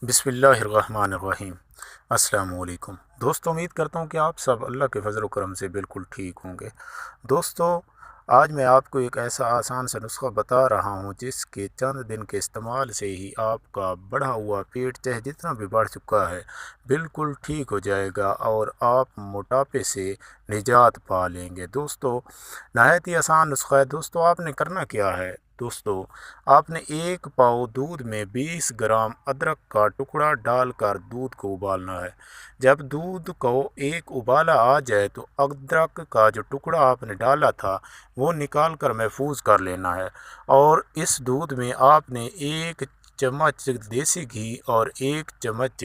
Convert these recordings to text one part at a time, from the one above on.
बिस्मिल्लाहिर्रहमानिर्रहीम। अस्सलाम वालेकुम दोस्तों, उम्मीद करता हूँ कि आप सब अल्लाह के फजल करम से बिल्कुल ठीक होंगे। दोस्तों, आज मैं आपको एक ऐसा आसान सा नुस्खा बता रहा हूँ जिसके चंद दिन के इस्तेमाल से ही आपका बढ़ा हुआ पेट चाहे जितना भी बढ़ चुका है बिल्कुल ठीक हो जाएगा और आप मोटापे से निजात पा लेंगे। दोस्तों, नहायत ही आसान नुस्खा है। दोस्तों, आपने करना क्या है? दोस्तों, आपने एक पाव दूध में 20 ग्राम अदरक का टुकड़ा डालकर दूध को उबालना है। जब दूध को एक उबाला आ जाए तो अदरक का जो टुकड़ा आपने डाला था वो निकाल कर महफूज कर लेना है। और इस दूध में आपने एक चम्मच देसी घी और एक चम्मच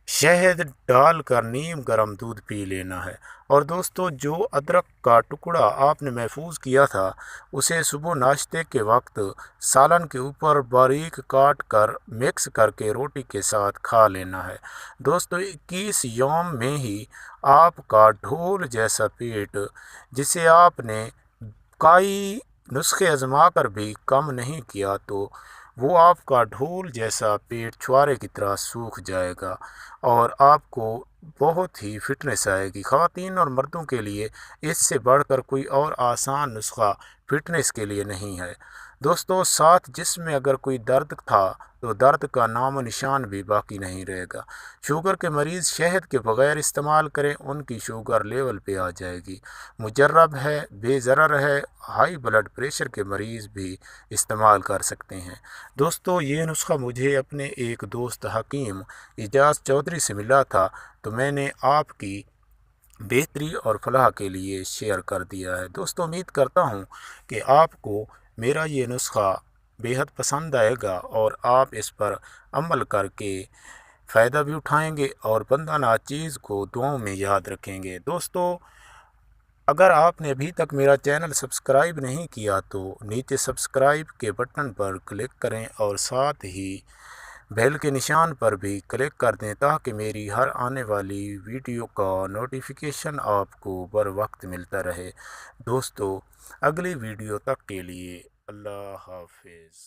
शहद डालकर नीम गर्म दूध पी लेना है। और दोस्तों, जो अदरक का टुकड़ा आपने महफूज किया था उसे सुबह नाश्ते के वक्त सालन के ऊपर बारीक काट कर मिक्स करके रोटी के साथ खा लेना है। दोस्तों, 21 यौम में ही आपका ढोल जैसा पेट, जिसे आपने कई नुस्खे आजमा कर भी कम नहीं किया, तो वो आपका ढोल जैसा पेट छुआरे की तरह सूख जाएगा और आपको बहुत ही फिटनेस आएगी। ख़वातीन और मर्दों के लिए इससे बढ़कर कोई और आसान नुस्खा फिटनेस के लिए नहीं है। दोस्तों, साथ जिसमें अगर कोई दर्द था तो दर्द का नामो निशान भी बाकी नहीं रहेगा। शुगर के मरीज़ शहद के बगैर इस्तेमाल करें, उनकी शुगर लेवल पे आ जाएगी। मुजर्रब है, बेज़रर है, हाई ब्लड प्रेशर के मरीज़ भी इस्तेमाल कर सकते हैं। दोस्तों, ये नुस्खा मुझे अपने एक दोस्त हकीम एजाज़ चौधरी से मिला था, तो मैंने आपकी बेहतरी और फलाह के लिए शेयर कर दिया है। दोस्तों, उम्मीद करता हूँ कि आपको मेरा ये नुस्खा बेहद पसंद आएगा और आप इस पर अमल करके फ़ायदा भी उठाएंगे और बंदा नाचीज़ को दुआओं में याद रखेंगे। दोस्तों, अगर आपने अभी तक मेरा चैनल सब्सक्राइब नहीं किया तो नीचे सब्सक्राइब के बटन पर क्लिक करें और साथ ही बेल के निशान पर भी क्लिक कर दें ताकि मेरी हर आने वाली वीडियो का नोटिफिकेशन आपको बर वक्त मिलता रहे। दोस्तों, अगली वीडियो तक के लिए अल्लाह हाफिज़।